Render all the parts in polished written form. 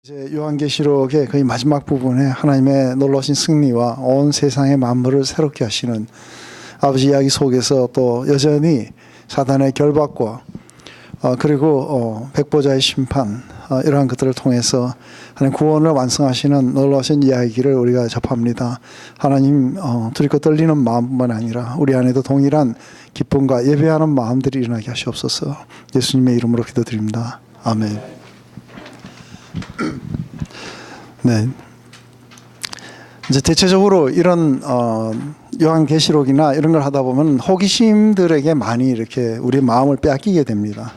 이제 요한계시록의 거의 마지막 부분에 하나님의 놀라신 승리와 온 세상의 만물을 새롭게 하시는 아버지 이야기 속에서 또 여전히 사단의 결박과 그리고 백보자의 심판 이러한 것들을 통해서 하나님 구원을 완성하시는 놀라신 이야기를 우리가 접합니다. 하나님 두렵고 떨리는 마음뿐만 아니라 우리 안에도 동일한 기쁨과 예배하는 마음들이 일어나게 하시옵소서. 예수님의 이름으로 기도드립니다. 아멘. 네. 이제 대체적으로 이런 요한계시록이나 이런 걸 하다 보면 호기심들에게 많이 이렇게 우리 마음을 빼앗기게 됩니다.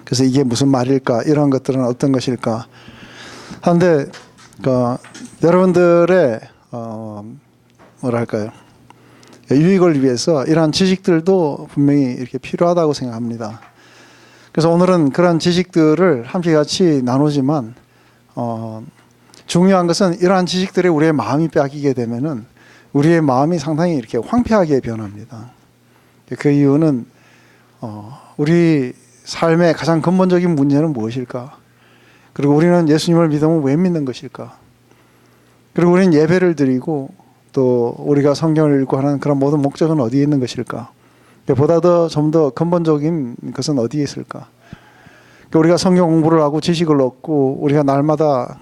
그래서 이게 무슨 말일까? 이런 것들은 어떤 것일까? 하는데 여러분들의 뭐랄까요? 유익을 위해서 이러한 지식들도 분명히 이렇게 필요하다고 생각합니다. 그래서 오늘은 그런 지식들을 함께 같이 나누지만 중요한 것은 이러한 지식들에 우리의 마음이 빼앗기게 되면은 우리의 마음이 상당히 이렇게 황폐하게 변합니다. 그 이유는 우리 삶의 가장 근본적인 문제는 무엇일까? 그리고 우리는 예수님을 믿으면 왜 믿는 것일까? 그리고 우리는 예배를 드리고 또 우리가 성경을 읽고 하는 그런 모든 목적은 어디에 있는 것일까? 보다 더 좀 더 근본적인 것은 어디에 있을까? 우리가 성경 공부를 하고 지식을 얻고 우리가 날마다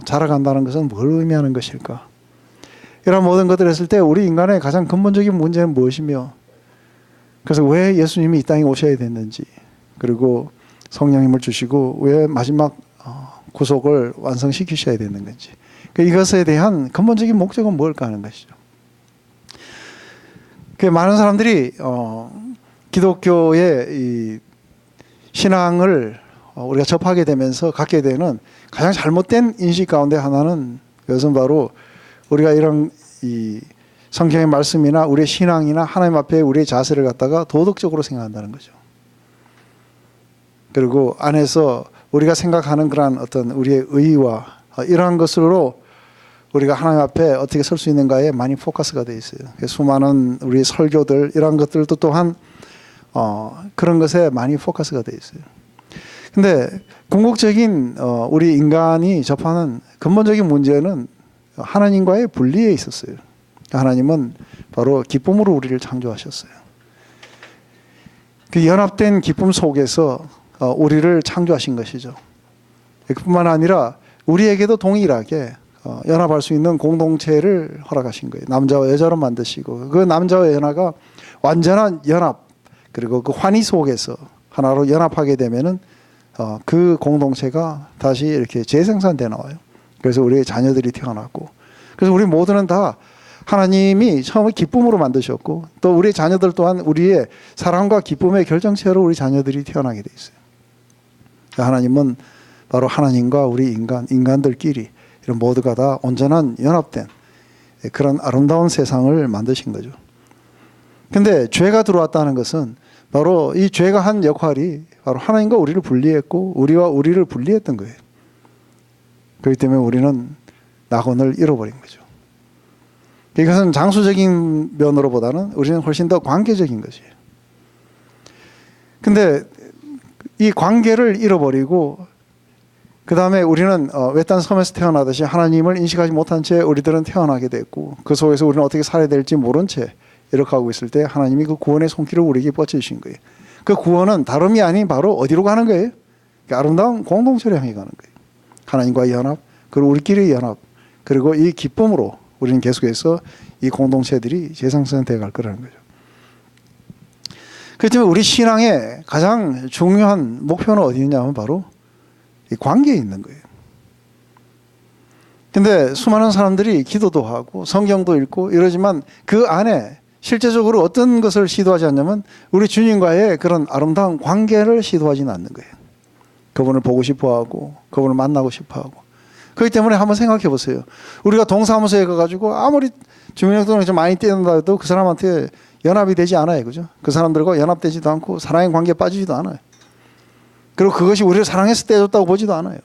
자라간다는 것은 뭘 의미하는 것일까? 이런 모든 것들을 했을 때 우리 인간의 가장 근본적인 문제는 무엇이며 그래서 왜 예수님이 이 땅에 오셔야 됐는지 그리고 성령님을 주시고 왜 마지막 구속을 완성시키셔야 되는 건지 이것에 대한 근본적인 목적은 뭘까 하는 것이죠. 많은 사람들이 기독교의 이 신앙을 우리가 접하게 되면서 갖게 되는 가장 잘못된 인식 가운데 하나는 그것은 바로 우리가 이런 이 성경의 말씀이나 우리의 신앙이나 하나님 앞에 우리의 자세를 갖다가 도덕적으로 생각한다는 거죠. 그리고 안에서 우리가 생각하는 그러한 어떤 우리의 의의와 이러한 것으로 우리가 하나님 앞에 어떻게 설 수 있는가에 많이 포커스가 되어 있어요. 수많은 우리 설교들 이러한 것들도 또한 그런 것에 많이 포커스가 되어 있어요. 근데 궁극적인 우리 인간이 접하는 근본적인 문제는 하나님과의 분리에 있었어요. 하나님은 바로 기쁨으로 우리를 창조하셨어요. 그 연합된 기쁨 속에서 우리를 창조하신 것이죠. 그뿐만 아니라 우리에게도 동일하게 연합할 수 있는 공동체를 허락하신 거예요. 남자와 여자로 만드시고 그 남자와 여자가 완전한 연합 그리고 그 환희 속에서 하나로 연합하게 되면은 그 공동체가 다시 이렇게 재생산돼 나와요. 그래서 우리의 자녀들이 태어났고 그래서 우리 모두는 다 하나님이 처음에 기쁨으로 만드셨고 또 우리의 자녀들 또한 우리의 사랑과 기쁨의 결정체로 우리 자녀들이 태어나게 돼 있어요. 하나님은 바로 하나님과 우리 인간들끼리 이런 모두가 다 온전한 연합된 그런 아름다운 세상을 만드신 거죠. 근데 죄가 들어왔다는 것은 바로 이 죄가 한 역할이 바로 하나님과 우리를 분리했고 우리와 우리를 분리했던 거예요. 그렇기 때문에 우리는 낙원을 잃어버린 거죠. 이것은 장수적인 면으로보다는 우리는 훨씬 더 관계적인 것이에요. 근데 이 관계를 잃어버리고 그 다음에 우리는 외딴 섬에서 태어나듯이 하나님을 인식하지 못한 채 우리들은 태어나게 됐고 그 속에서 우리는 어떻게 살아야 될지 모른 채 이렇게 하고 있을 때 하나님이 그 구원의 손길을 우리에게 뻗쳐주신 거예요. 그 구원은 다름이 아닌 바로 어디로 가는 거예요? 아름다운 공동체를 향해 가는 거예요. 하나님과의 연합, 그리고 우리끼리의 연합, 그리고 이 기쁨으로 우리는 계속해서 이 공동체들이 재생산되어 갈 거라는 거죠. 그렇기 때문에 우리 신앙의 가장 중요한 목표는 어디 있냐면 바로 이 관계에 있는 거예요. 근데 수많은 사람들이 기도도 하고 성경도 읽고 이러지만 그 안에 실제적으로 어떤 것을 시도하지 않냐면 우리 주님과의 그런 아름다운 관계를 시도하지는 않는 거예요. 그분을 보고 싶어하고 그분을 만나고 싶어하고 그렇기 때문에 한번 생각해 보세요. 우리가 동사무소에 가가지고 아무리 주민등록을 좀 많이 떼는다 해도 그 사람한테 연합이 되지 않아요. 그죠? 그 사람들과 연합되지도 않고 사랑의 관계에 빠지지도 않아요. 그리고 그것이 우리를 사랑해서 떼줬다고 보지도 않아요.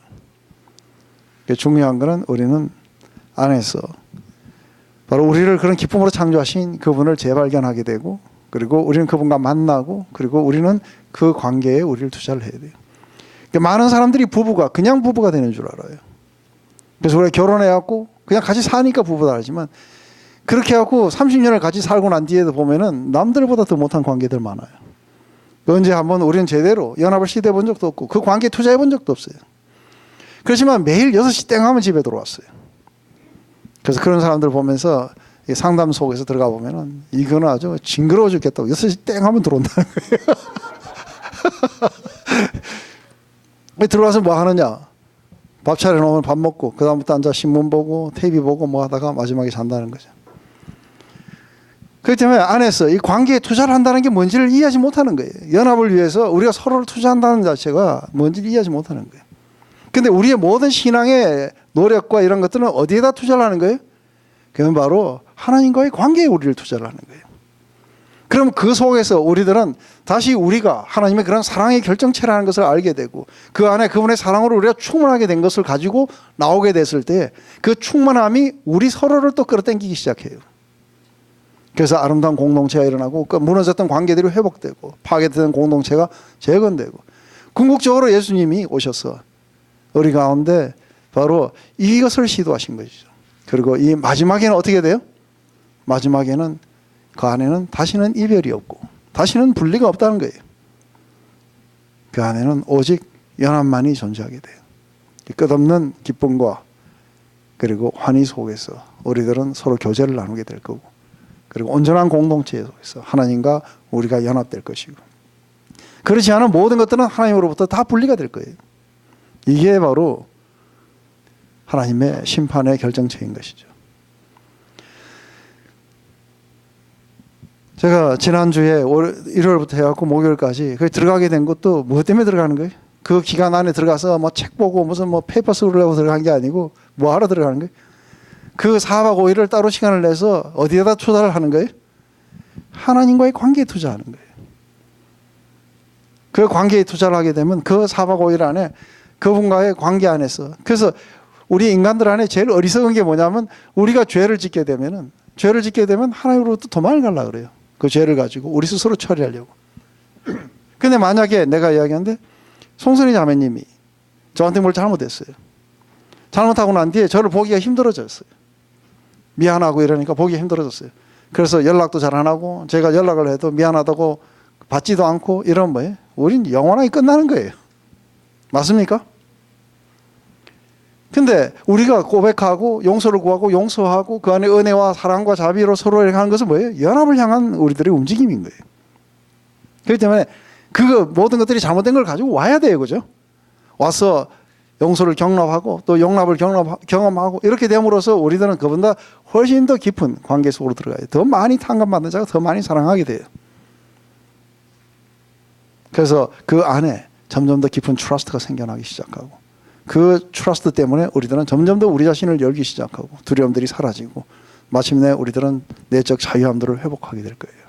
중요한 것은 우리는 안에서 바로 우리를 그런 기쁨으로 창조하신 그분을 재발견하게 되고 그리고 우리는 그분과 만나고 그리고 우리는 그 관계에 우리를 투자를 해야 돼요. 많은 사람들이 부부가 그냥 부부가 되는 줄 알아요. 그래서 우리가 결혼해갖고 그냥 같이 사니까 부부다르지만 그렇게 해갖고 30년을 같이 살고 난 뒤에도 보면은 남들보다 더 못한 관계들 많아요. 언제 한번 우리는 제대로 연합을 시도해 본 적도 없고 그 관계에 투자해 본 적도 없어요. 그렇지만 매일 6시 땡 하면 집에 들어왔어요. 그래서 그런 사람들 보면서 상담 속에서 들어가 보면은 이거는 아주 징그러워 죽겠다고 6시 땡 하면 들어온다는 거예요. 들어와서 뭐 하느냐? 밥 차려놓으면 밥 먹고 그다음부터 앉아 신문 보고 TV 보고 뭐 하다가 마지막에 잔다는 거죠. 그렇기 때문에 안에서 이 관계에 투자를 한다는 게 뭔지를 이해하지 못하는 거예요. 연합을 위해서 우리가 서로를 투자한다는 자체가 뭔지를 이해하지 못하는 거예요. 근데 우리의 모든 신앙의 노력과 이런 것들은 어디에다 투자를 하는 거예요? 그건 바로 하나님과의 관계에 우리를 투자를 하는 거예요. 그럼 그 속에서 우리들은 다시 우리가 하나님의 그런 사랑의 결정체라는 것을 알게 되고 그 안에 그분의 사랑으로 우리가 충만하게 된 것을 가지고 나오게 됐을 때 그 충만함이 우리 서로를 또 끌어당기기 시작해요. 그래서 아름다운 공동체가 일어나고 무너졌던 관계들이 회복되고 파괴된 공동체가 재건되고 궁극적으로 예수님이 오셔서 우리 가운데 바로 이것을 시도하신 것이죠. 그리고 이 마지막에는 어떻게 돼요? 마지막에는 그 안에는 다시는 이별이 없고 다시는 분리가 없다는 거예요. 그 안에는 오직 연합만이 존재하게 돼요. 끝없는 기쁨과 그리고 환희 속에서 우리들은 서로 교제를 나누게 될 거고 그리고 온전한 공동체 속에서 하나님과 우리가 연합될 것이고 그렇지 않은 모든 것들은 하나님으로부터 다 분리가 될 거예요. 이게 바로 하나님의 심판의 결정체인 것이죠. 제가 지난주에 1월부터 해갖고 목요일까지 들어가게 된 것도 무엇 때문에 들어가는 거예요? 그 기간 안에 들어가서 뭐 책 보고 무슨 뭐 페이퍼 쓰려고 들어간 게 아니고 뭐 하러 들어가는 거예요? 그 4박 5일을 따로 시간을 내서 어디에다 투자를 하는 거예요? 하나님과의 관계에 투자하는 거예요. 그 관계에 투자를 하게 되면 그 4박 5일 안에 그분과의 관계 안에서 그래서 우리 인간들 안에 제일 어리석은 게 뭐냐면 우리가 죄를 짓게 되면 하나님으로부터 도망을 가려고 그래요. 그 죄를 가지고 우리 스스로 처리하려고. 근데 만약에 내가 이야기하는데 송선희 자매님이 저한테 뭘 잘못했어요. 잘못하고 난 뒤에 저를 보기가 힘들어졌어요. 미안하고 이러니까 보기가 힘들어졌어요. 그래서 연락도 잘 안 하고 제가 연락을 해도 미안하다고 받지도 않고 이러면 뭐예요? 우린 영원하게 끝나는 거예요. 맞습니까? 근데 우리가 고백하고 용서를 구하고 용서하고 그 안에 은혜와 사랑과 자비로 서로 하는 것은 뭐예요? 연합을 향한 우리들의 움직임인 거예요. 그렇기 때문에 그 모든 것들이 잘못된 걸 가지고 와야 돼요. 그죠? 와서 용서를 경험하고 또 용납을 경험하고 이렇게 됨으로써 우리들은 그보다 훨씬 더 깊은 관계 속으로 들어가요. 더 많이 탕감받는 자가 더 많이 사랑하게 돼요. 그래서 그 안에 점점 더 깊은 트러스트가 생겨나기 시작하고 그 트러스트 때문에 우리들은 점점 더 우리 자신을 열기 시작하고 두려움들이 사라지고 마침내 우리들은 내적 자유함들을 회복하게 될 거예요.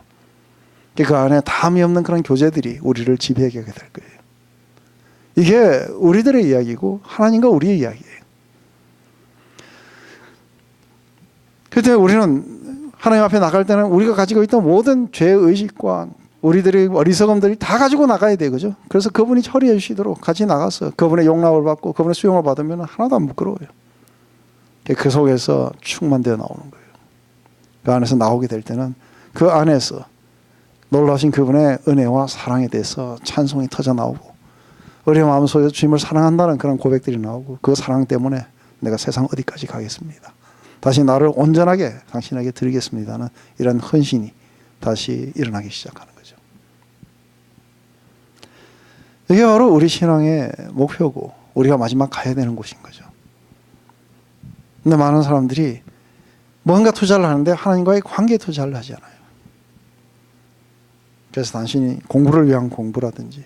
그 안에 담이 없는 그런 교제들이 우리를 지배하게 될 거예요. 이게 우리들의 이야기고 하나님과 우리의 이야기예요. 그렇기 때문에 우리는 하나님 앞에 나갈 때는 우리가 가지고 있던 모든 죄의식과 우리들의 어리석음들이 다 가지고 나가야 돼요. 그죠? 그래서 그분이 처리해 주시도록 같이 나가서 그분의 용납을 받고 그분의 수용을 받으면 하나도 안 부끄러워요. 그 속에서 충만되어 나오는 거예요. 그 안에서 나오게 될 때는 그 안에서 놀라신 그분의 은혜와 사랑에 대해서 찬송이 터져 나오고 우리의 마음속에서 주님을 사랑한다는 그런 고백들이 나오고 그 사랑 때문에 내가 세상 어디까지 가겠습니다. 다시 나를 온전하게 당신에게 드리겠습니다는 이런 헌신이 다시 일어나기 시작하는 거죠. 이게 바로 우리 신앙의 목표고 우리가 마지막 가야 되는 곳인 거죠. 근데 많은 사람들이 뭔가 투자를 하는데 하나님과의 관계에 투자를 하지 않아요. 그래서 단순히 공부를 위한 공부라든지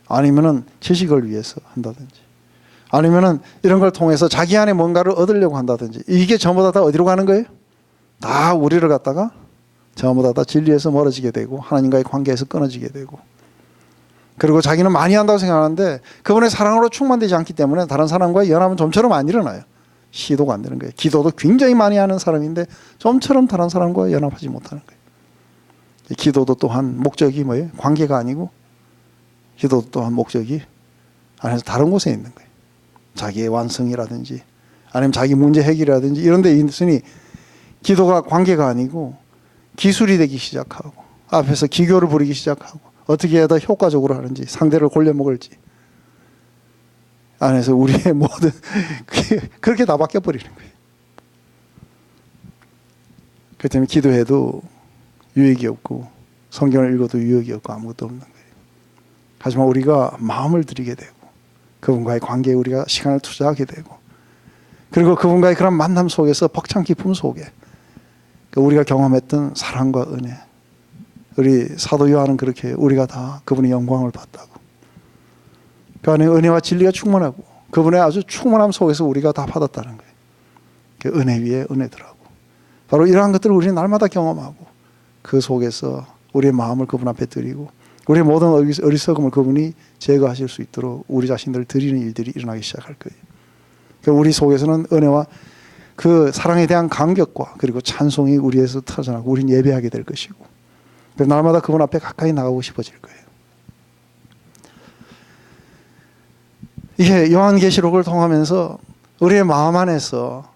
아니면은 지식을 위해서 한다든지 아니면은 이런 걸 통해서 자기 안에 뭔가를 얻으려고 한다든지 이게 전부 다 어디로 가는 거예요? 다 우리를 갖다가 전부 다 진리에서 멀어지게 되고 하나님과의 관계에서 끊어지게 되고 그리고 자기는 많이 한다고 생각하는데 그분의 사랑으로 충만되지 않기 때문에 다른 사람과의 연합은 좀처럼 안 일어나요. 시도가 안 되는 거예요. 기도도 굉장히 많이 하는 사람인데 좀처럼 다른 사람과 연합하지 못하는 거예요. 기도도 또한 목적이 뭐예요? 관계가 아니고 기도도 또한 목적이 안에서 다른 곳에 있는 거예요. 자기의 완성이라든지 아니면 자기 문제 해결이라든지 이런 데 있으니 기도가 관계가 아니고 기술이 되기 시작하고 앞에서 기교를 부리기 시작하고 어떻게 해야 더 효과적으로 하는지 상대를 골려먹을지 안에서 우리의 모든 그렇게 다 바뀌어버리는 거예요. 그렇기 때문에 기도해도 유익이 없고 성경을 읽어도 유익이 없고 아무것도 없는 거예요. 하지만 우리가 마음을 들이게 되고 그분과의 관계에 우리가 시간을 투자하게 되고 그리고 그분과의 그런 만남 속에서 벅찬 기쁨 속에 우리가 경험했던 사랑과 은혜, 우리 사도 요한은 그렇게 우리가 다 그분의 영광을 봤다고, 그 안에 은혜와 진리가 충만하고 그분의 아주 충만함 속에서 우리가 다 받았다는 거예요. 그 은혜 위에 은혜더라고. 바로 이러한 것들을 우리는 날마다 경험하고 그 속에서 우리의 마음을 그분 앞에 드리고 우리의 모든 어리석음을 그분이 제거하실 수 있도록 우리 자신들을 드리는 일들이 일어나기 시작할 거예요. 우리 속에서는 은혜와 그 사랑에 대한 감격과 그리고 찬송이 우리에서 터져나고 우리는 예배하게 될 것이고 날마다 그분 앞에 가까이 나가고 싶어질 거예요. 이게 요한계시록을 통하면서 우리의 마음 안에서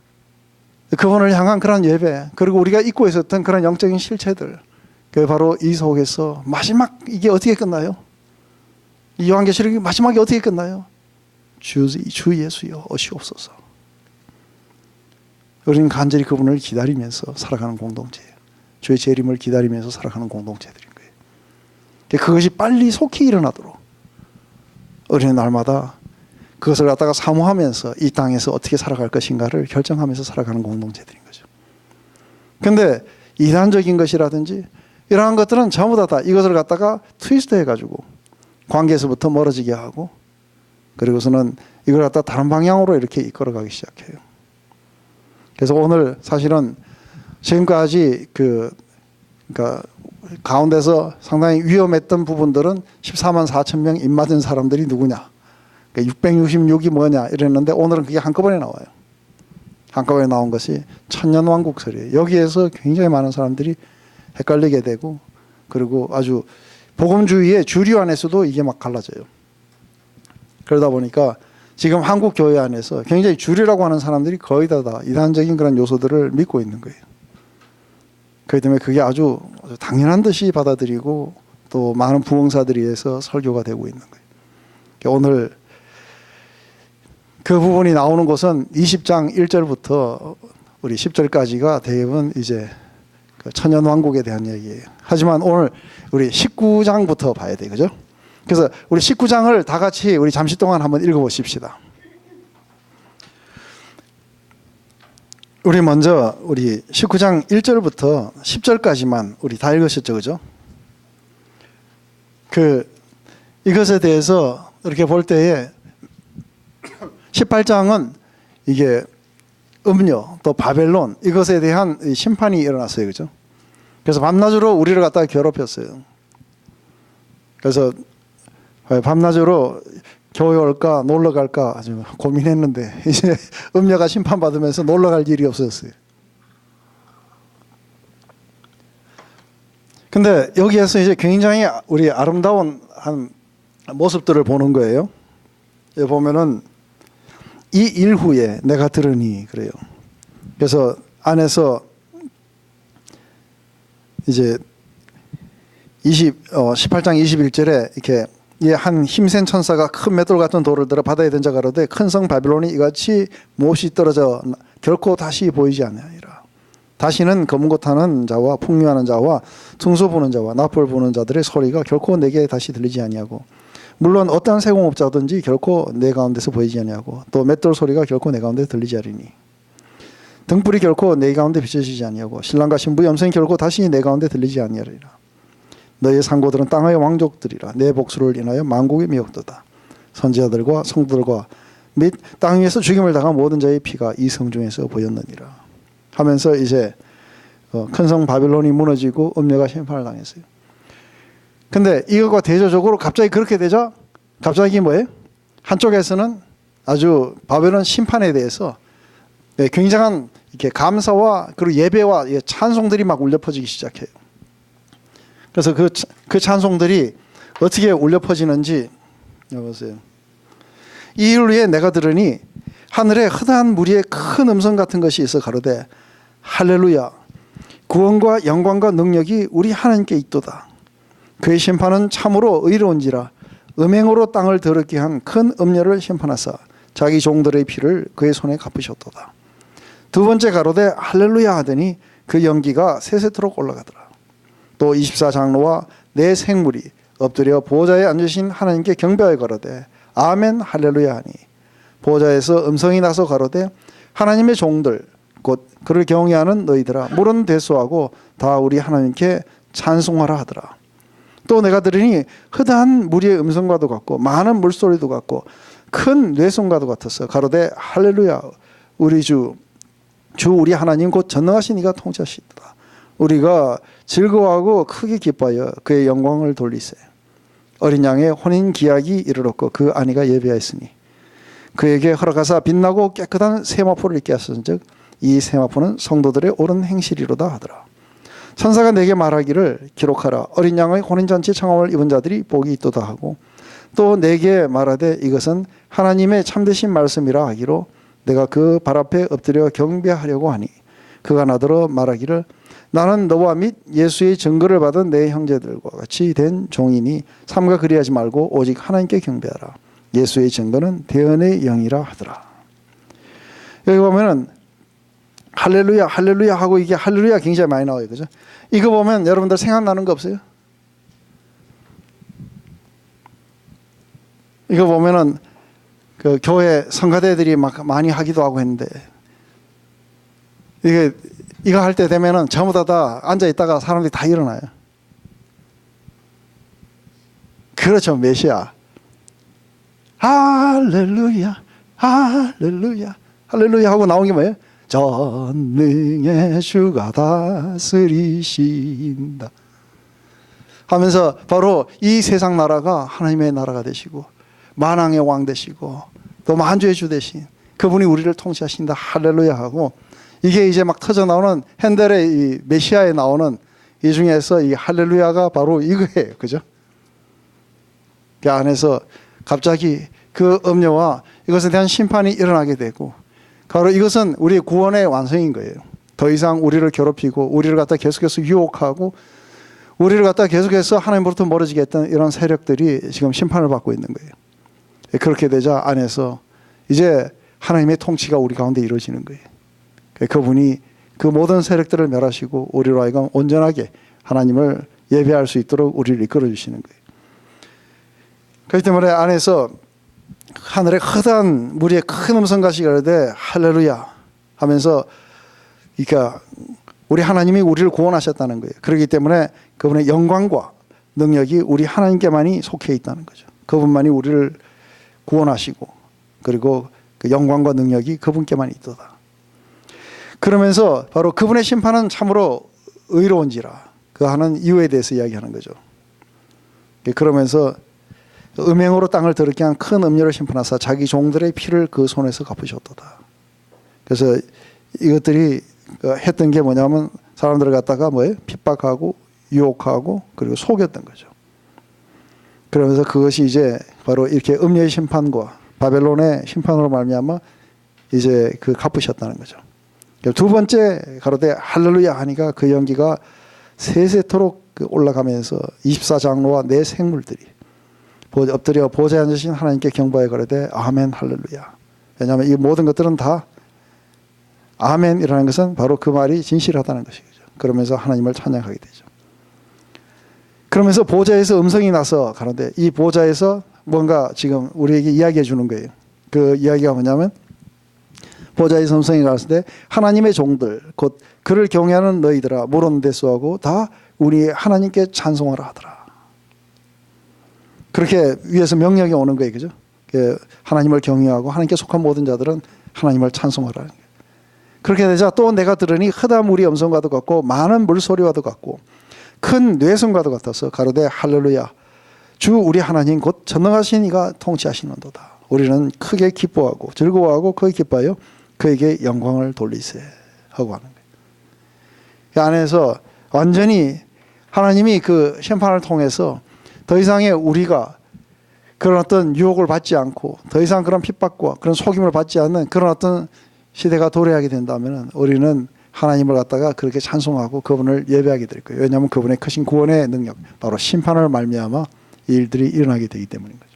그분을 향한 그런 예배 그리고 우리가 잊고 있었던 그런 영적인 실체들 그 바로 이 속에서 마지막 이게 어떻게 끝나요? 이 요한계시록이 마지막에 어떻게 끝나요? 주 예수여 오시옵소서. 우리는 간절히 그분을 기다리면서 살아가는 공동체예요. 주의 재림을 기다리면서 살아가는 공동체들인 거예요. 그것이 빨리 속히 일어나도록 우리는 날마다 그것을 갖다가 사모하면서 이 땅에서 어떻게 살아갈 것인가를 결정하면서 살아가는 공동체들인 거죠. 그런데 이단적인 것이라든지 이러한 것들은 전부 다 이것을 갖다가 트위스트 해가지고 관계에서부터 멀어지게 하고 그리고서는 이걸 갖다 다른 방향으로 이렇게 이끌어가기 시작해요. 그래서 오늘 사실은 지금까지 그러니까 가운데서 상당히 위험했던 부분들은 14만 4천 명 입맞은 사람들이 누구냐, 666이 뭐냐 이랬는데 오늘은 그게 한꺼번에 나와요. 한꺼번에 나온 것이 천년왕국설이에요. 여기에서 굉장히 많은 사람들이 헷갈리게 되고 그리고 아주 복음주의의 주류 안에서도 이게 막 갈라져요. 그러다 보니까 지금 한국 교회 안에서 굉장히 주류라고 하는 사람들이 거의 다 이단적인 그런 요소들을 믿고 있는 거예요. 그렇기 때문에 그게 아주 당연한 듯이 받아들이고 또 많은 부흥사들에 의해서 설교가 되고 있는 거예요. 오늘 그 부분이 나오는 곳은 20장 1절부터 우리 10절까지가 대부분 이제 그 천년왕국에 대한 얘기예요. 하지만 오늘 우리 19장부터 봐야 돼요. 그죠? 그래서 우리 19장을 다 같이 우리 잠시 동안 한번 읽어보십시다. 우리 먼저 우리 19장 1절부터 10절까지만 우리 다 읽으셨죠, 그죠? 이것에 대해서 이렇게 볼 때에 18장은 이게 음료 또 바벨론 이것에 대한 심판이 일어났어요, 그죠? 그래서 밤낮으로 우리를 갖다가 괴롭혔어요. 그래서 밤낮으로 교회 올까 놀러 갈까 아주 고민했는데 이제 음녀가 심판받으면서 놀러 갈 일이 없었어요. 근데 여기에서 이제 굉장히 우리 아름다운 한 모습들을 보는 거예요. 여기 보면은 이 일 후에 내가 들으니 그래요. 그래서 안에서 이제 18장 21절에 이렇게 한 힘센 천사가 큰 맷돌 같은 돌을 들어 바다에 던져 가로되 큰 성 바빌론이 이같이 못이 떨어져 결코 다시 보이지 아니하리라. 다시는 검은 것 타는 자와 풍류하는 자와 등소 부는 자와 나팔 부는 자들의 소리가 결코 내게 다시 들리지 아니하고 물론 어떠한 세공업자든지 결코 내 가운데서 보이지 아니하고 또 맷돌 소리가 결코 내 가운데 들리지 않으리니 등불이 결코 내 가운데 비춰지지 아니하고 신랑과 신부의 음성이 결코 다시 내 가운데 들리지 아니하리라. 너의 상고들은 땅의 왕족들이라. 내 복수를 인하여 만국의 미혹도다. 선지자들과 성도들과 및 땅 위에서 죽임을 당한 모든 자의 피가 이 성 중에서 보였느니라. 하면서 이제 큰 성 바빌론이 무너지고 음녀가 심판을 당했어요. 근데 이것과 대조적으로 갑자기 그렇게 되자 갑자기 뭐예요? 한쪽에서는 아주 바벨론 심판에 대해서 굉장한 이렇게 감사와 그리고 예배와 찬송들이 막 울려 퍼지기 시작해요. 그래서 그 찬송들이 어떻게 울려 퍼지는지 보세요. 이 일 후에 내가 들으니 하늘에 허다한 무리의 큰 음성 같은 것이 있어 가로되 할렐루야 구원과 영광과 능력이 우리 하나님께 있도다. 그의 심판은 참으로 의로운지라 음행으로 땅을 더럽게 한 큰 음녀를 심판하사 자기 종들의 피를 그의 손에 갚으셨도다. 두 번째 가로되 할렐루야 하더니 그 연기가 세세토록 올라가더라. 또 24장로와 네 생물이 엎드려 보좌에 앉으신 하나님께 경배하여 가로되 아멘 할렐루야 하니 보좌에서 음성이 나서 가로되 하나님의 종들 곧 그를 경외하는 너희들아 물은 대수하고 다 우리 하나님께 찬송하라 하더라. 또 내가 들으니 허다한 무리의 음성과도 같고 많은 물소리도 같고 큰 뇌성과도 같았어. 가로되 할렐루야 우리 주 우리 하나님 곧 전능하신 이가 통치하시도다. 우리가 즐거워하고 크게 기뻐하여 그의 영광을 돌리세. 어린 양의 혼인 기약이 이르렀고 그 아내가 예비하였으니 그에게 허락하사 빛나고 깨끗한 세마포를 입게 하셨은즉 이 세마포는 성도들의 옳은 행실이로다 하더라. 천사가 내게 말하기를 기록하라. 어린 양의 혼인잔치 청함을 입은 자들이 복이 있도다 하고 또 내게 말하되 이것은 하나님의 참되신 말씀이라 하기로 내가 그 발 앞에 엎드려 경배하려고 하니 그가 나더러 말하기를 나는 너와 및 예수의 증거를 받은 내 형제들과 같이 된 종이니 삼가 그리하지 말고 오직 하나님께 경배하라. 예수의 증거는 대언의 영이라 하더라. 여기 보면은 할렐루야 할렐루야 하고 이게 할렐루야 굉장히 많이 나와요. 그죠? 이거 보면 여러분들 생각나는 거 없어요? 이거 보면은 그 교회 성가대들이 막 많이 하기도 하고 했는데 이거 할 때 되면은 전부 다 앉아 있다가 사람들이 다 일어나요. 그렇죠. 메시아. 할렐루야 할렐루야 할렐루야 하고 나온 게 뭐예요? 전능의 주가 다스리신다 하면서 바로 이 세상 나라가 하나님의 나라가 되시고 만왕의 왕 되시고 또 만주의 주 되신 그분이 우리를 통치하신다 할렐루야 하고 이게 이제 막 터져 나오는 핸델의 이 메시아에 나오는 이 중에서 이 할렐루야가 바로 이거예요. 그죠? 그 안에서 갑자기 그 음료와 이것에 대한 심판이 일어나게 되고 바로 이것은 우리의 구원의 완성인 거예요. 더 이상 우리를 괴롭히고 우리를 갖다 계속해서 유혹하고 우리를 갖다 계속해서 하나님으로부터 멀어지게 했던 이런 세력들이 지금 심판을 받고 있는 거예요. 그렇게 되자 안에서 이제 하나님의 통치가 우리 가운데 이루어지는 거예요. 그분이 그 모든 세력들을 멸하시고 우리로 하여금 온전하게 하나님을 예배할 수 있도록 우리를 이끌어 주시는 거예요. 그렇기 때문에 안에서 하늘의 허다한 무리의 큰 음성같이 가르되 할렐루야 하면서 그러니까 우리 하나님이 우리를 구원하셨다는 거예요. 그렇기 때문에 그분의 영광과 능력이 우리 하나님께만이 속해 있다는 거죠. 그분만이 우리를 구원하시고 그리고 그 영광과 능력이 그분께만 있도다. 그러면서 바로 그분의 심판은 참으로 의로운지라 그 하는 이유에 대해서 이야기하는 거죠. 그러면서 음행으로 땅을 더럽게 한 큰 음녀를 심판하사 자기 종들의 피를 그 손에서 갚으셨도다. 그래서 이것들이 했던 게 뭐냐면 사람들을 갖다가 뭐예요? 핍박하고 유혹하고 그리고 속였던 거죠. 그러면서 그것이 이제 바로 이렇게 음녀의 심판과 바벨론의 심판으로 말미암아 이제 그 갚으셨다는 거죠. 두 번째 가로되 할렐루야 하니까 그 연기가 세세토록 올라가면서 24장로와 네 생물들이 엎드려 보좌에 앉으신 하나님께 경배하여 가로되 아멘 할렐루야. 왜냐하면 이 모든 것들은 다 아멘이라는 것은 바로 그 말이 진실하다는 것이죠. 그러면서 하나님을 찬양하게 되죠. 그러면서 보좌에서 음성이 나서 가는데 이 보좌에서 뭔가 지금 우리에게 이야기해 주는 거예요. 그 이야기가 뭐냐면 보좌에서 음성이 나왔을 때 하나님의 종들 곧 그를 경외하는 너희들아 물은 대수하고 다 우리 하나님께 찬송하라 하더라. 그렇게 위에서 명령이 오는 거예요. 그죠? 하나님을 경외하고 하나님께 속한 모든 자들은 하나님을 찬송하라는 거예요. 그렇게 되자 또 내가 들으니 허다한 무리의 음성과도 같고 많은 물소리와도 같고 큰 뇌성과도 같아서 가로되 할렐루야 주 우리 하나님 곧 전능하신 이가 통치하시는도다. 우리는 크게 기뻐하고 즐거워하고 크게 기뻐하여 그에게 영광을 돌리세 하고 하는 거예요. 그 안에서 완전히 하나님이 그 심판을 통해서 더 이상의 우리가 그런 어떤 유혹을 받지 않고 더 이상 그런 핍박과 그런 속임을 받지 않는 그런 어떤 시대가 도래하게 된다면 우리는 하나님을 갖다가 그렇게 찬송하고 그분을 예배하게 될 거예요. 왜냐하면 그분의 크신 구원의 능력, 바로 심판을 말미암아 이 일들이 일어나게 되기 때문인 거죠.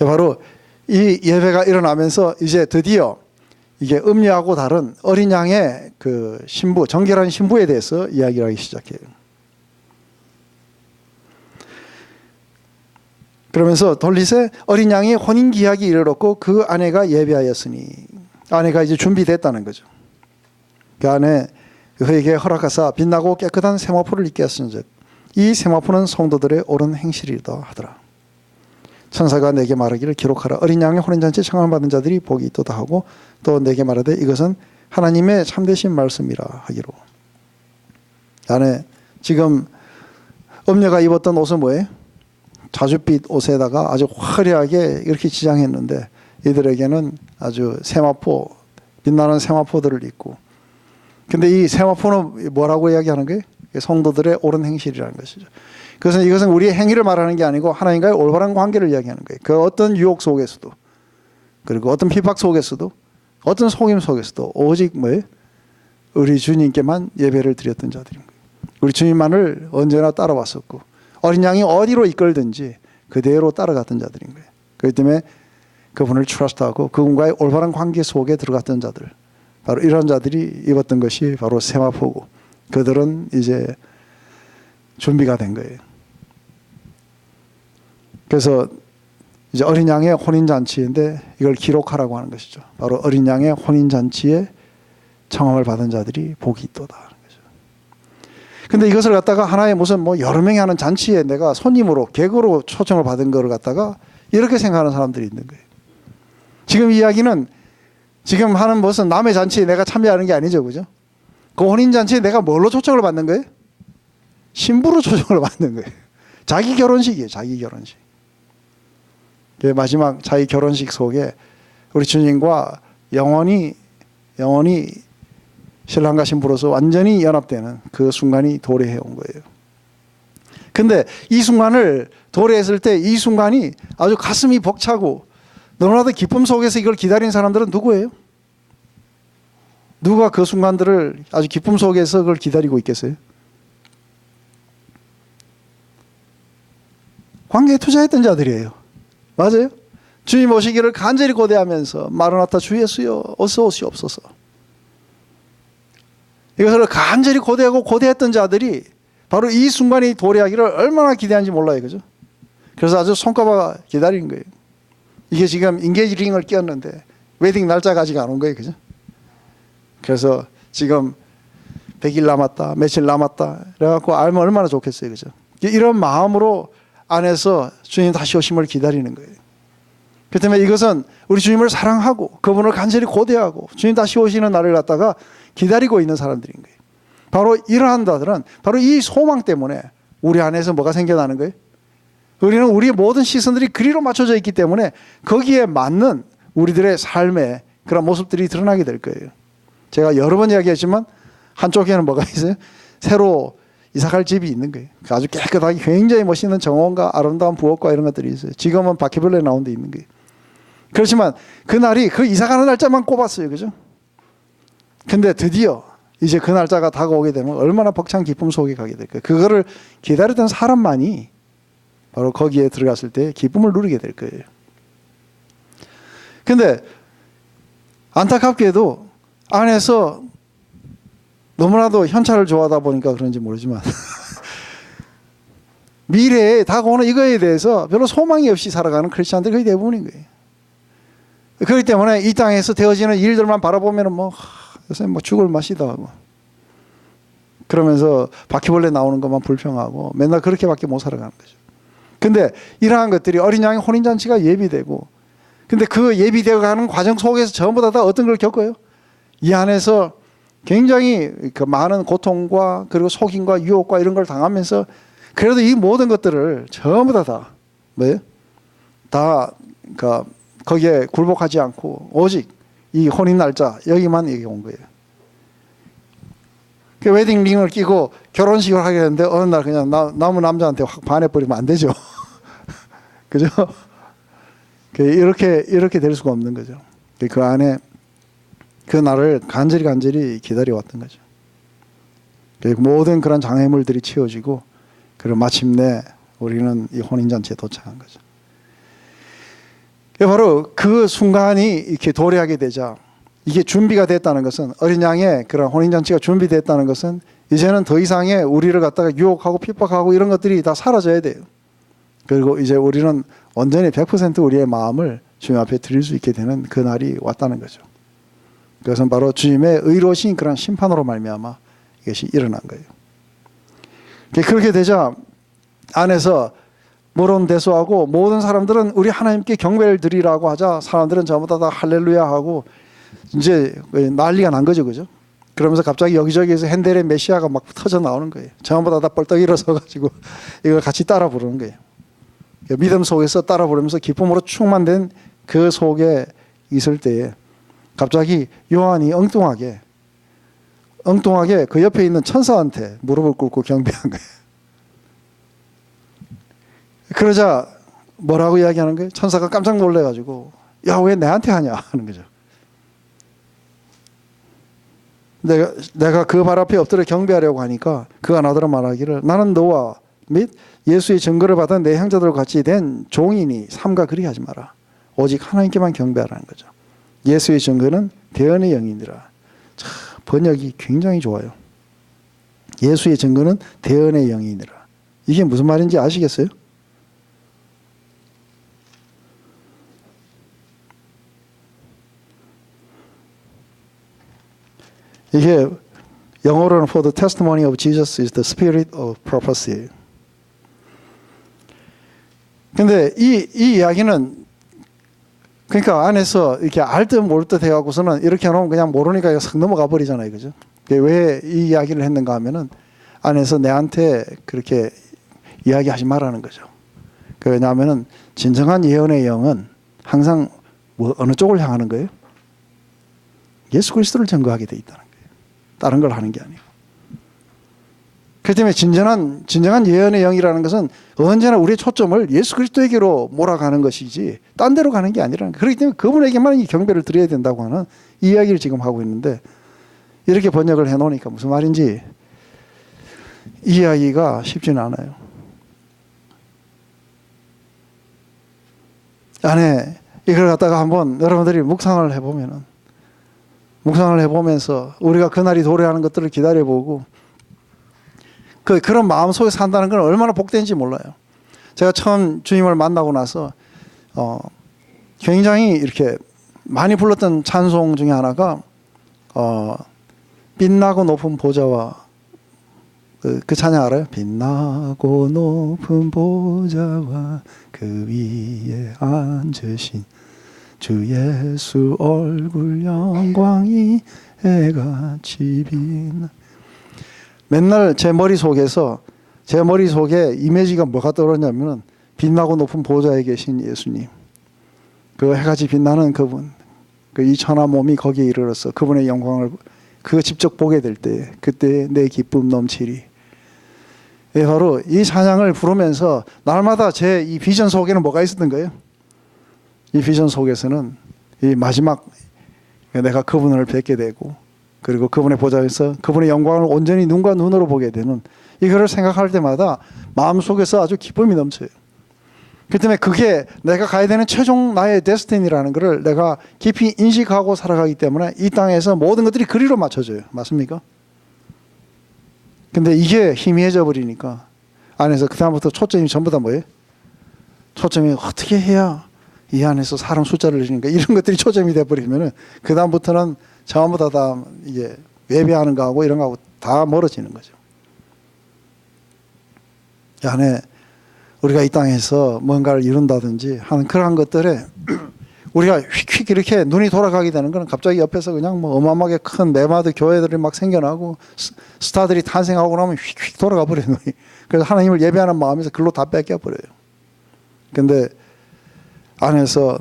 바로 이 예배가 일어나면서 이제 드디어 이게 음녀하고 다른 어린 양의 그 신부, 정결한 신부에 대해서 이야기를 하기 시작해요. 그러면서 돌리세 어린 양이 혼인 기약이 이르렀고 그 아내가 예비하였으니, 아내가 이제 준비됐다는 거죠. 그 안에 그에게 허락하사 빛나고 깨끗한 세마포를 입게 하신즉 이 세마포는 성도들의 옳은 행실이다 하더라. 천사가 내게 말하기를 기록하라. 어린 양의 혼인잔치에 청함을 받은 자들이 복이 있도다 하고 또 내게 말하되 이것은 하나님의 참되신 말씀이라 하기로. 안에 지금 음녀가 입었던 옷은 뭐예요? 자줏빛 옷에다가 아주 화려하게 이렇게 지장했는데 이들에게는 아주 세마포, 빛나는 세마포들을 입고, 근데 이 세마포는 뭐라고 이야기하는 거예요? 성도들의 옳은 행실이라는 것이죠. 그래서 이것은 우리의 행위를 말하는 게 아니고 하나님과의 올바른 관계를 이야기하는 거예요. 그 어떤 유혹 속에서도, 그리고 어떤 핍박 속에서도, 어떤 속임 속에서도 오직 뭐예요? 우리 주님께만 예배를 드렸던 자들인 거예요. 우리 주님만을 언제나 따라왔었고 어린 양이 어디로 이끌든지 그대로 따라갔던 자들인 거예요. 그렇기 때문에 그분을 트러스트하고 그분과의 올바른 관계 속에 들어갔던 자들, 바로 이런 자들이 입었던 것이 바로 세마포고, 그들은 이제 준비가 된 거예요. 그래서 이제 어린 양의 혼인잔치인데 이걸 기록하라고 하는 것이죠. 바로 어린 양의 혼인잔치에 청함을 받은 자들이 복이 있도다. 근데 이것을 갖다가 하나의 무슨 뭐 여러 명이 하는 잔치에 내가 손님으로, 객으로 초청을 받은 거를 갖다가 이렇게 생각하는 사람들이 있는 거예요. 지금 이야기는 지금 하는 무슨 남의 잔치에 내가 참여하는 게 아니죠. 그죠? 그 혼인잔치에 내가 뭘로 초청을 받는 거예요? 신부로 초청을 받는 거예요. 자기 결혼식이에요. 자기 결혼식. 마지막 자기 결혼식 속에 우리 주님과 영원히 신랑과 신부로서 완전히 연합되는 그 순간이 도래해 온 거예요. 근데 이 순간을 도래했을 때 이 순간이 아주 가슴이 벅차고 너무나도 기쁨 속에서 이걸 기다린 사람들은 누구예요? 누가 그 순간들을 아주 기쁨 속에서 그걸 기다리고 있겠어요? 관계에 투자했던 자들이에요. 맞아요? 주님 오시기를 간절히 고대하면서 마르나타 주 예수여 어서 오시옵소서, 이것을 간절히 고대했던 자들이 바로 이 순간이 도래하기를 얼마나 기대하는지 몰라요. 그죠? 그래서 아주 손꼽아 기다리는 거예요. 이게 지금 인게이지 링을 끼웠는데 웨딩 날짜가 아직 안 온 거예요. 그죠? 그래서 지금 100일 남았다, 며칠 남았다 그래갖고 알면 얼마나 좋겠어요. 그죠? 이런 마음으로 안에서 주님 다시 오심을 기다리는 거예요. 그렇기 때문에 이것은 우리 주님을 사랑하고 그분을 간절히 고대하고 주님 다시 오시는 날을 갖다가 기다리고 있는 사람들인 거예요. 바로 이러한 자들은 바로 이 소망 때문에 우리 안에서 뭐가 생겨나는 거예요? 우리는 우리의 모든 시선들이 그리로 맞춰져 있기 때문에 거기에 맞는 우리들의 삶의 그런 모습들이 드러나게 될 거예요. 제가 여러 번 이야기했지만 한쪽에는 뭐가 있어요? 새로 이사갈 집이 있는 거예요. 아주 깨끗하게 굉장히 멋있는 정원과 아름다운 부엌과 이런 것들이 있어요. 지금은 바퀴벌레 나온 데 있는 거예요. 그렇지만 그날이 그 이사가는 날짜만 꼽았어요. 그죠? 근데 드디어 이제 그 날짜가 다가오게 되면 얼마나 벅찬 기쁨 속에 가게 될까요? 그거를 기다렸던 사람만이 바로 거기에 들어갔을 때 기쁨을 누리게 될 거예요. 근데 안타깝게도 안에서 너무나도 현찰을 좋아하다 보니까 그런지 모르지만 미래에 다가오는 이거에 대해서 별로 소망이 없이 살아가는 크리스찬들이 거의 대부분인 거예요. 그렇기 때문에 이 땅에서 되어지는 일들만 바라보면 요새 죽을 맛이다 하고 그러면서 바퀴벌레 나오는 것만 불평하고 맨날 그렇게밖에 못 살아가는 거죠. 근데 이러한 것들이 어린 양의 혼인잔치가 예비되고, 근데 그 예비되어 가는 과정 속에서 전부 다 어떤 걸 겪어요? 이 안에서 굉장히 그 많은 고통과 그리고 속임과 유혹과 이런 걸 당하면서 그래도 이 모든 것들을 전부 다 뭐예요? 다 거기에 굴복하지 않고 오직 이 혼인 날짜 여기만 얘기 온 거예요. 그 웨딩 링을 끼고 결혼식을 하게 되는데 어느 날 그냥 남은 남자한테 확 반해버리면 안 되죠. 그죠? 이렇게 될 수가 없는 거죠. 그 안에 그 날을 간절히 기다려왔던 거죠. 모든 그런 장애물들이 치워지고 그리고 마침내 우리는 이 혼인잔치에 도착한 거죠. 바로 그 순간이 이렇게 도래하게 되자 이게 준비가 됐다는 것은 어린 양의 그런 혼인잔치가 준비됐다는 것은 이제는 더 이상의 우리를 갖다가 유혹하고 핍박하고 이런 것들이 다 사라져야 돼요. 그리고 이제 우리는 온전히 100% 우리의 마음을 주님 앞에 드릴 수 있게 되는 그 날이 왔다는 거죠. 그것은 바로 주님의 의로우신 그런 심판으로 말미암아 이것이 일어난 거예요. 그렇게 되자 안에서 모론대소하고 모든 사람들은 우리 하나님께 경배를 드리라고 하자 사람들은 전부 다 할렐루야 하고 이제 난리가 난 거죠, 그죠? 그러면서 갑자기 여기저기에서 핸델의 메시아가 막 터져 나오는 거예요. 전부 다 벌떡 일어서 가지고 이걸 같이 따라 부르는 거예요. 믿음 속에서 따라 부르면서 기쁨으로 충만된 그 속에 있을 때에 갑자기 요한이 엉뚱하게 그 옆에 있는 천사한테 무릎을 꿇고 경배한 거예요. 그러자 뭐라고 이야기하는 거예요? 천사가 깜짝 놀래가지고 야, 왜 내한테 하냐 하는 거죠. 내가 그 발 앞에 엎드려 경배하려고 하니까 그가 나더러 말하기를 나는 너와 및 예수의 증거를 받은 내 형제들과 같이 된 종이니 삼가 그리하지 마라. 오직 하나님께만 경배하라는 거죠. 예수의 증거는 대언의 영이니라. 참 번역이 굉장히 좋아요. 예수의 증거는 대언의 영이니라. 이게 무슨 말인지 아시겠어요? 이게 영어로는 For the testimony of Jesus is the spirit of prophecy. 근데 이 이야기는 그러니까 안에서 이렇게 알 듯 모를 듯 해갖고서는 이렇게 해놓으면 그냥 모르니까 싹 넘어가 버리잖아요. 그죠? 왜 이 이야기를 했는가 하면은 안에서 내한테 그렇게 이야기하지 말라는 거죠. 왜냐하면은 진정한 예언의 영은 항상 어느 쪽을 향하는 거예요? 예수 그리스도를 증거하게 돼 있다는 거예요. 다른 걸 하는 게 아니고. 그렇기 때문에 진정한 예언의 영이라는 것은 언제나 우리의 초점을 예수 그리스도에게로 몰아가는 것이지 딴 데로 가는 게 아니라는 거예요. 그렇기 때문에 그분에게만 이 경배를 드려야 된다고 하는 이 이야기를 지금 하고 있는데 이렇게 번역을 해놓으니까 무슨 말인지 이해하기가 쉽지는 않아요. 안에 이걸 갖다가 한번 여러분들이 묵상을 해보면서 우리가 그날이 도래하는 것들을 기다려보고 그런 마음 속에 산다는 건 얼마나 복된지 몰라요. 제가 처음 주님을 만나고 나서 굉장히 이렇게 많이 불렀던 찬송 중에 하나가 빛나고 높은 보좌와 그 찬양 알아요? 빛나고 높은 보좌와 그 위에 앉으신 주 예수 얼굴 영광이 해같이 빛나. 맨날 제 머릿속에 이미지가 뭐가 떠오르냐면 빛나고 높은 보좌에 계신 예수님, 그 해같이 빛나는 그분, 그 이 천하 몸이 거기에 이르러서 그분의 영광을 그거 직접 보게 될 때 그때 내 기쁨 넘치리. 바로 이 찬양을 부르면서 날마다 제 이 비전 속에는 뭐가 있었던 거예요? 이 비전 속에서는 이 마지막 내가 그분을 뵙게 되고 그리고 그분의 보좌에서 그분의 영광을 온전히 눈과 눈으로 보게 되는 이거를 생각할 때마다 마음속에서 아주 기쁨이 넘쳐요. 그 때문에 그게 내가 가야 되는 최종 나의 데스티니라는 것을 내가 깊이 인식하고 살아가기 때문에 이 땅에서 모든 것들이 그리로 맞춰져요. 맞습니까? 근데 이게 희미해져 버리니까 안에서 그다음부터 초점이 전부 다 뭐예요? 초점이 어떻게 해야 이 안에서 사람 숫자를 줄이니까 이런 것들이 초점이 돼버리면은 그다음부터는 전부 다 이게 예배하는 거하고 이런 거하고 다 멀어지는 거죠. 이 안에 우리가 이 땅에서 뭔가를 이룬다든지 하는 그러한 것들에 우리가 휙휙 이렇게 눈이 돌아가게 되는 건 갑자기 옆에서 그냥 뭐 어마어마하게 큰 메마드 교회들이 막 생겨나고 스타들이 탄생하고 나면 휙휙 돌아가 버리는 거예요. 그래서 하나님을 예배하는 마음에서 글로 다 뺏겨 버려요. 근데 안에서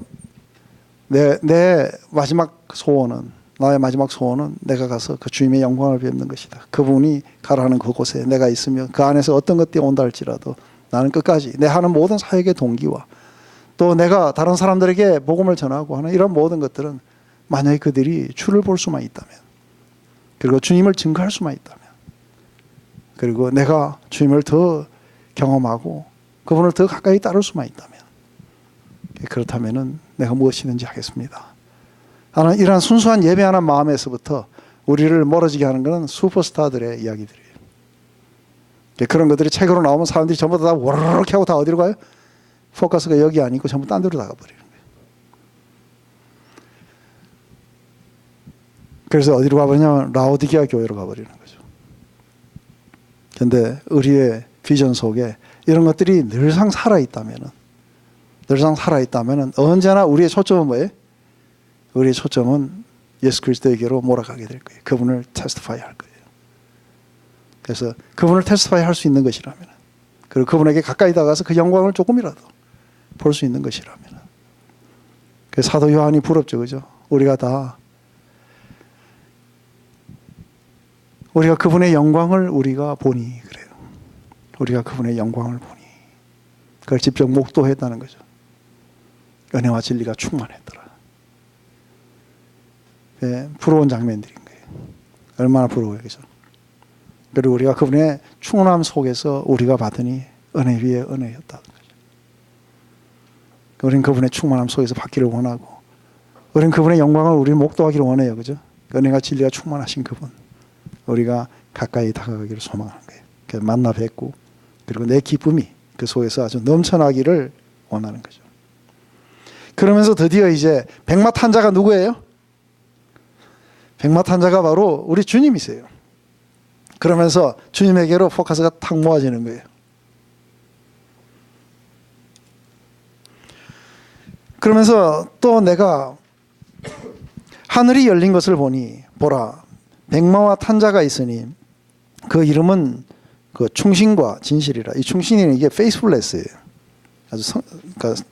내 마지막 소원은 나의 마지막 소원은 내가 가서 그 주님의 영광을 뵙는 것이다. 그분이 가라는 그곳에 내가 있으면 그 안에서 어떤 것들이 온다 할지라도 나는 끝까지 내 하는 모든 사역의 동기와 또 내가 다른 사람들에게 복음을 전하고 하는 이런 모든 것들은 만약에 그들이 주를 볼 수만 있다면, 그리고 주님을 증거할 수만 있다면, 그리고 내가 주님을 더 경험하고 그분을 더 가까이 따를 수만 있다면, 그렇다면 내가 무엇이든지 하겠습니다. 나는 이러한 순수한 예배하는 마음에서부터 우리를 멀어지게 하는 것은 슈퍼스타들의 이야기들이에요. 그런 것들이 책으로 나오면 사람들이 전부 다 워르르 하고 다 어디로 가요? 포커스가 여기 아니고 전부 딴 데로 나가버리는 거예요. 그래서 어디로 가버리냐면 라오디게아 교회로 가버리는 거죠. 그런데 우리의 비전 속에 이런 것들이 늘상 살아있다면 언제나 우리의 초점은 뭐예요? 우리의 초점은 예수 그리스도에게로 몰아가게 될 거예요. 그분을 테스티파이 할 거예요. 그래서 그분을 테스티파이 할 수 있는 것이라면, 그리고 그분에게 가까이 다가가서 그 영광을 조금이라도 볼 수 있는 것이라면, 그 사도 요한이 부럽죠, 그죠? 우리가 그분의 영광을 우리가 보니 그래요. 우리가 그분의 영광을 보니 그걸 직접 목도했다는 거죠. 은혜와 진리가 충만했더라. 네, 부러운 장면들인 거예요. 얼마나 부러워요, 그죠? 그리고 우리가 그분의 충만함 속에서 우리가 받으니 은혜 위에 은혜였다는 거죠. 우리는 그분의 충만함 속에서 받기를 원하고, 우리는 그분의 영광을 우리 목도하기를 원해요, 그죠? 은혜가 진리가 충만하신 그분, 우리가 가까이 다가가기를 소망하는 거예요. 그래서 만나 뵙고, 그리고 내 기쁨이 그 속에서 아주 넘쳐나기를 원하는 거죠. 그러면서 드디어 이제 백마탄자가 누구예요? 백마탄자가 바로 우리 주님이세요. 그러면서 주님에게로 포커스가 탁 모아지는 거예요. 그러면서 또 내가 하늘이 열린 것을 보니 보라, 백마와 탄자가 있으니 그 이름은 그 충신과 진실이라. 이 충신이는 이게 페이스풀레스예요. 아주 그러니까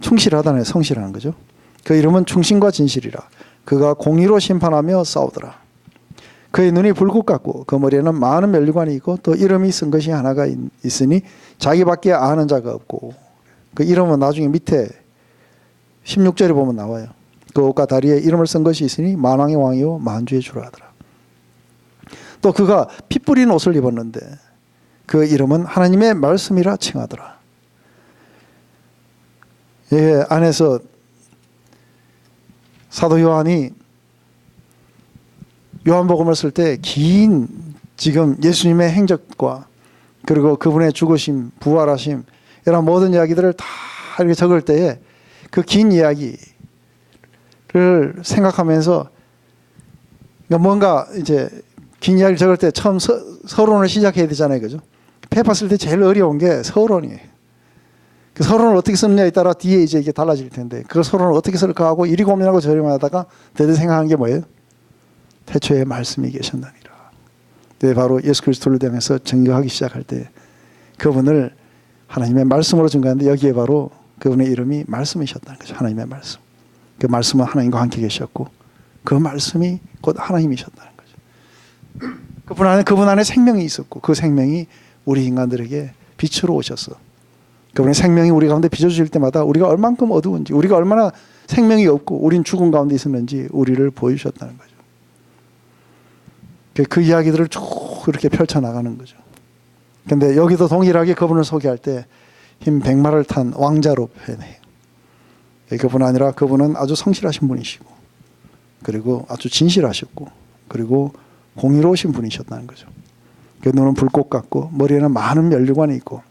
충실하다는 성실하는 거죠. 그 이름은 충신과 진실이라. 그가 공의로 심판하며 싸우더라. 그의 눈이 불꽃 같고 그 머리에는 많은 면류관이 있고 또 이름이 쓴 것이 하나가 있으니 자기밖에 아는 자가 없고, 그 이름은 나중에 밑에 16절에 보면 나와요. 그 옷과 다리에 이름을 쓴 것이 있으니 만왕의 왕이요 만주의 주라 하더라. 또 그가 피 뿌린 옷을 입었는데 그 이름은 하나님의 말씀이라 칭하더라. 예, 안에서 사도 요한이 요한복음을 쓸 때 긴 지금 예수님의 행적과 그리고 그분의 죽으심, 부활하심 이런 모든 이야기들을 다 이렇게 적을 때에 그 긴 이야기를 생각하면서 뭔가 이제 긴 이야기를 적을 때 처음 서론을 시작해야 되잖아요, 그죠? 페이퍼 쓸 때 제일 어려운 게 서론이에요. 그 서론을 어떻게 쓰느냐에 따라 뒤에 이제 이게 달라질 텐데, 그 서론을 어떻게 쓸까 하고 이리 고민하고 저리 고민하다가 대대 생각한 게 뭐예요? 태초에 말씀이 계셨나니라. 네, 바로 예수 그리스도를 향해서 증거하기 시작할 때 그분을 하나님의 말씀으로 증거하는데, 여기에 바로 그분의 이름이 말씀이셨다는 거죠. 하나님의 말씀. 그 말씀은 하나님과 함께 계셨고 그 말씀이 곧 하나님이셨다는 거죠. 그분 안에 생명이 있었고 그 생명이 우리 인간들에게 빛으로 오셔서 그분의 생명이 우리 가운데 비춰질 때마다 우리가 얼만큼 어두운지, 우리가 얼마나 생명이 없고 우린 죽음 가운데 있었는지 우리를 보여주셨다는 거죠. 그 이야기들을 쭉 이렇게 펼쳐나가는 거죠. 그런데 여기도 동일하게 그분을 소개할 때 흰 백마를 탄 왕자로 표현해요. 그분 아니라 그분은 아주 성실하신 분이시고 그리고 아주 진실하셨고 그리고 공의로우신 분이셨다는 거죠. 그 눈은 불꽃 같고 머리에는 많은 면류관이 있고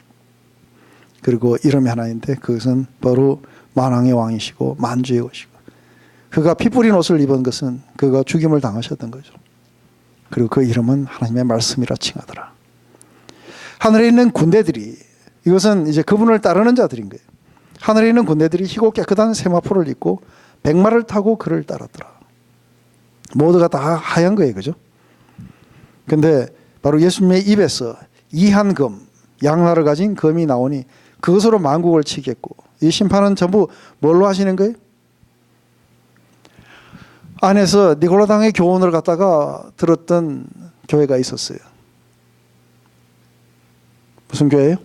그리고 이름이 하나인데 그것은 바로 만왕의 왕이시고 만주의 오시고, 그가 피 뿌린 옷을 입은 것은 그가 죽임을 당하셨던 거죠. 그리고 그 이름은 하나님의 말씀이라 칭하더라. 하늘에 있는 군대들이, 이것은 이제 그분을 따르는 자들인 거예요. 하늘에 있는 군대들이 희고 깨끗한 세마포를 입고 백마를 타고 그를 따랐더라. 모두가 다 하얀 거예요, 그죠? 근데 바로 예수님의 입에서 이한 검, 양날을 가진 검이 나오니 그것으로 만국을 치겠고, 이 심판은 전부 뭘로 하시는 거예요? 안에서 니골라당의 교훈을 갖다가 들었던 교회가 있었어요. 무슨 교회예요?